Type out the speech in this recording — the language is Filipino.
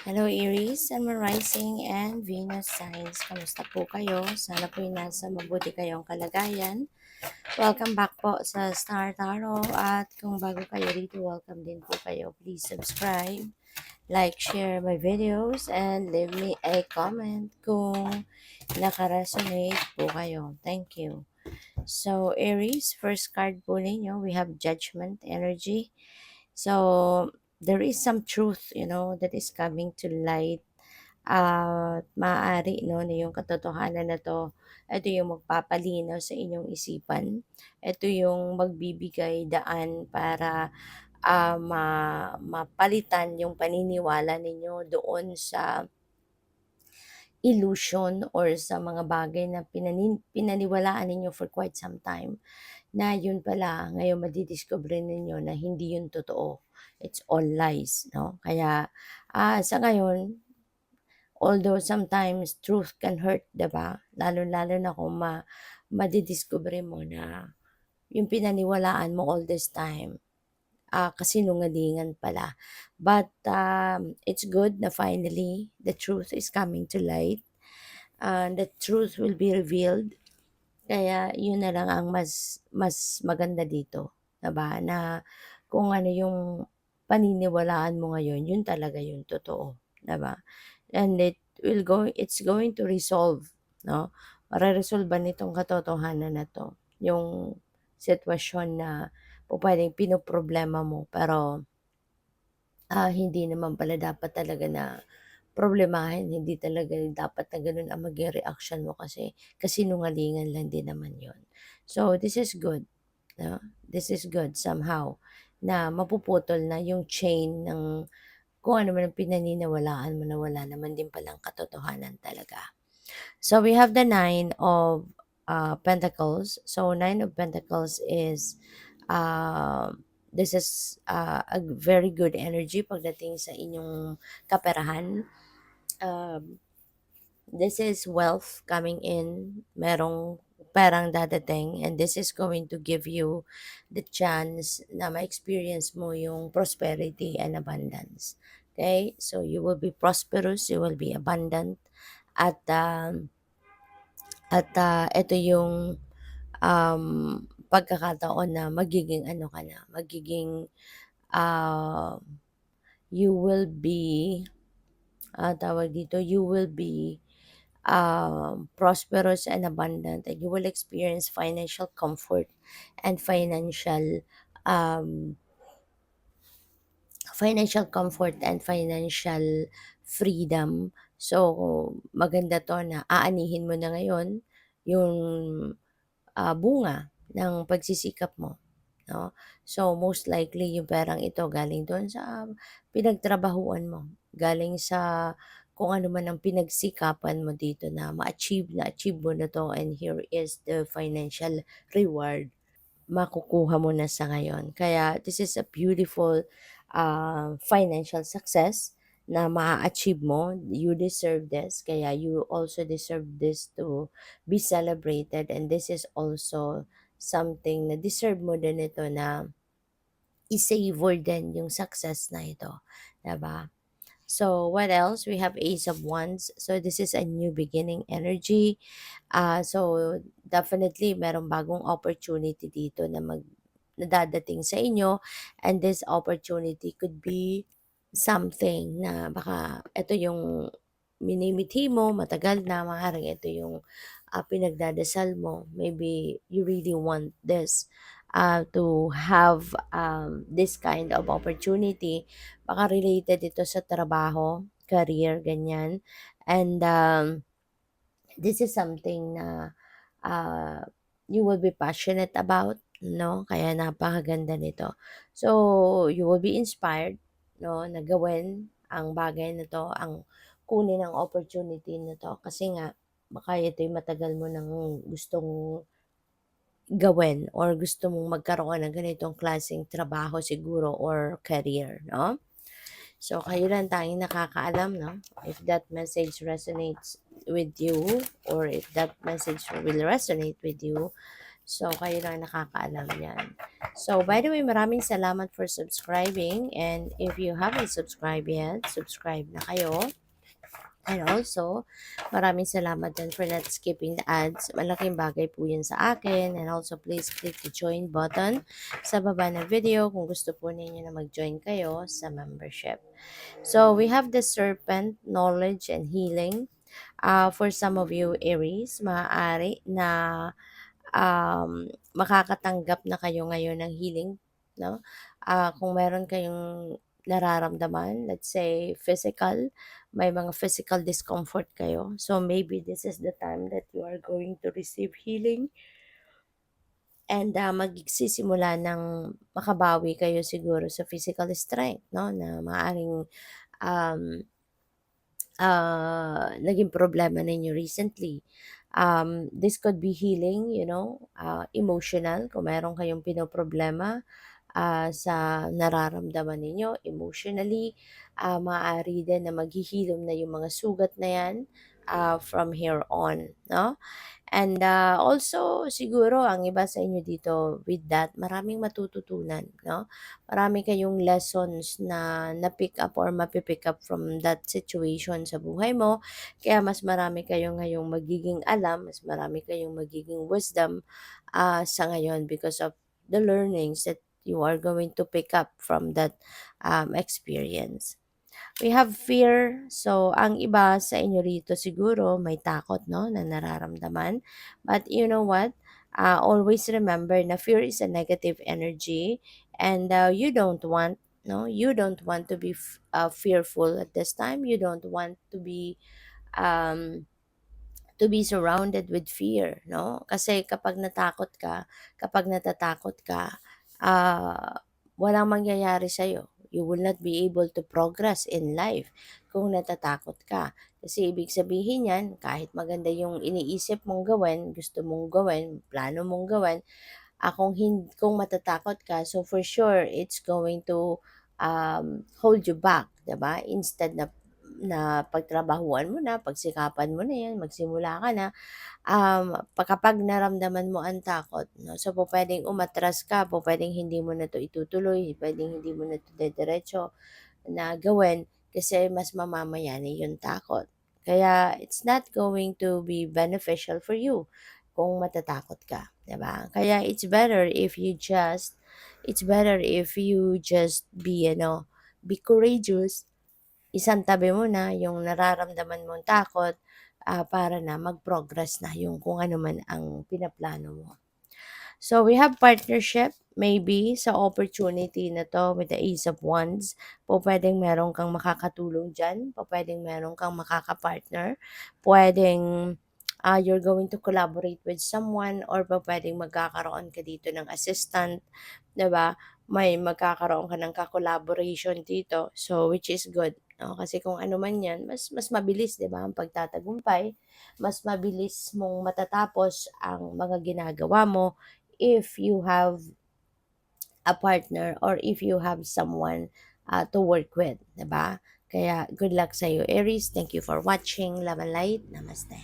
Hello Aries, Sun, Moon Rising, and Venus signs. Kamusta po kayo? Sana po nasa mabuti kayong kalagayan. Welcome back po sa Star Tarot at kung bago kayo rito, welcome din po kayo. Please subscribe, like, share my videos, and leave me a comment kung nakaresonate po kayo. Thank you. So Aries, first card po ninyo, we have Judgment energy. So there is some truth, that is coming to light at maaari 'no, na yung katotohanan na 'to, ito yung magpapalinaw sa inyong isipan. Ito yung magbibigay daan para, mapalitan yung paniniwala ninyo doon sa illusion or sa mga bagay na pinaniwalaan ninyo for quite some time, na yun pala ngayon madidiskubre ninyo na hindi yun totoo. It's all lies, 'no? Kaya, sa ngayon, although sometimes truth can hurt, 'di ba? Lalo-lalo na kung madidiskubre mo na yung pinaniwalaan mo all this time, kasinungalingan pala. But, it's good na finally the truth is coming to light, the truth will be revealed. Kaya yun na lang ang mas mas maganda dito, 'di ba, na kung ano yung paniniwalaan mo ngayon, yun talaga yung totoo, 'di ba? And it's going to resolve, 'no? Mareresolba nitong katotohanan na 'to, yung sitwasyon na pupuwedeng pinoproblema mo pero, hindi naman pala dapat talaga na problemahin, hindi talaga dapat na gano'n ang maging reaksyon mo kasi kasinungalingan lang din naman 'yun. So, this is good, 'no? This is good somehow na mapuputol na yung chain ng kung ano man ang pinaniniwalaan mo na wala naman din palang katotohanan talaga. So, we have the Nine of, Pentacles. So, Nine of Pentacles is, this is, a very good energy pagdating sa inyong kaperahan. Um, this is wealth coming in, merong perang dadating, and this is going to give you the chance na ma-experience mo yung prosperity and abundance. Okay? So, you will be prosperous, you will be abundant, at, ito yung, pagkakataon na magiging ano ka na, magiging, ah, you will be, tawag dito, you will be, prosperous and abundant, and you will experience financial comfort and um, financial freedom. So, maganda to na aanihin mo na ngayon yung, bunga ng pagsisikap mo, 'no? So, most likely yung perang ito galing doon sa pinagtrabahuan mo, galing sa kung ano man ang pinagsikapan mo dito na na-achieve mo na 'to, and here is the financial reward makukuha mo na sa ngayon. Kaya this is a beautiful, financial success na maa-achieve mo. You deserve this. Kaya you also deserve this to be celebrated, and this is also something na deserve mo din ito na i-savor din yung success na ito, 'di ba? So, what else? We have Ace of Wands. So, this is a new beginning energy. So, definitely, merong bagong opportunity dito na dadating sa inyo. And this opportunity could be something na baka ito yung minimithi mo, matagal na, maaaring ito yung pinagdadasal mo. Maybe you really want this, to have, this kind of opportunity. Baka related ito sa trabaho, career, ganyan. And, this is something na, you will be passionate about, no? Kaya napakaganda nito. So, you will be inspired, no, na gawin ang bagay na 'to, ang kunin ang opportunity na 'to kasi nga baka ito'y matagal mo ng gustong gawin or gusto mong magkaroon ng ganitong klaseng trabaho siguro or career, 'no? So, kayo lang tanging nakakaalam, 'no? If that message resonates with you or if that message will resonate with you, So, kayo lang nakakaalam yan. So, by the way, maraming salamat for subscribing. And if you haven't subscribed yet, subscribe na kayo. And also, maraming salamat din for not skipping the ads. Malaking bagay po yun sa akin. And also, please click the join button sa baba ng video kung gusto po ninyo na mag-join kayo sa membership. So, we have the serpent, knowledge, and healing. For some of you, Aries, maaari na makakatanggap na kayo ngayon ng healing, no? Kung meron kayong nararamdaman, let's say physical, may mga physical discomfort kayo. So maybe this is the time that you are going to receive healing and magsisimula ng makabawi kayo siguro sa physical strength, no? Na maaring um, naging problema ninyo recently. This could be healing, emotional, kung meron kayong pinoproblema sa nararamdaman ninyo emotionally, maaari din na maghihilom na yung mga sugat na yan from here on, no? And also, siguro, ang iba sa inyo dito with that, maraming matututunan, no? Marami kayong lessons na na-pick up or mapipick up from that situation sa buhay mo. Kaya mas marami kayong ngayong magiging alam, mas marami kayong magiging wisdom sa ngayon because of the learnings that you are going to pick up from that experience. We have fear. So, ang iba sa inyo rito siguro may takot, no, na nararamdaman. But you know what? Always remember na fear is a negative energy and you don't want, no, you don't want to be fearful at this time. You don't want um, to be surrounded with fear, no? Kasi kapag natatakot ka, walang mangyayari sa'yo. You will not be able to progress in life kung natatakot ka. Kasi ibig sabihin yan, kahit maganda yung iniisip mong gawin, gusto mong gawin, plano mong gawin, kung matatakot ka, so for sure, it's going to hold you back, 'di ba? Instead na pagtrabahuan mo na, pagsikapan mo na 'yan, magsimula ka na, kapag naramdaman mo ang takot, no, so pupuwedeng umatras ka, pupuwedeng hindi mo na 'to itutuloy, puwedeng hindi mo na 'to dediretso na gawin kasi mas mamamayani yung takot. Kaya it's not going to be beneficial for you kung matatakot ka, 'di ba? Kaya it's better if you just be courageous. Isantabi mo na yung nararamdaman mong takot para na mag-progress na yung kung ano man ang pinaplano mo. So we have partnership, maybe sa opportunity na to with the Ace of Wands. Po pwedeng meron kang makakatulong dyan, po pwedeng meron kang makakapartner, pwedeng you're going to collaborate with someone or po pwedeng magkakaroon ka dito ng assistant, 'di ba? May magkakaroon ka ng ka-collaboration dito. So which is good. No? Kasi kung ano man 'yan, mas mabilis, 'di ba, ang pagtatagumpay, mas mabilis mong matatapos ang mga ginagawa mo if you have a partner or if you have someone to work with, 'di ba? Kaya good luck sa iyo, Aries. Thank you for watching. Love and light. Namaste.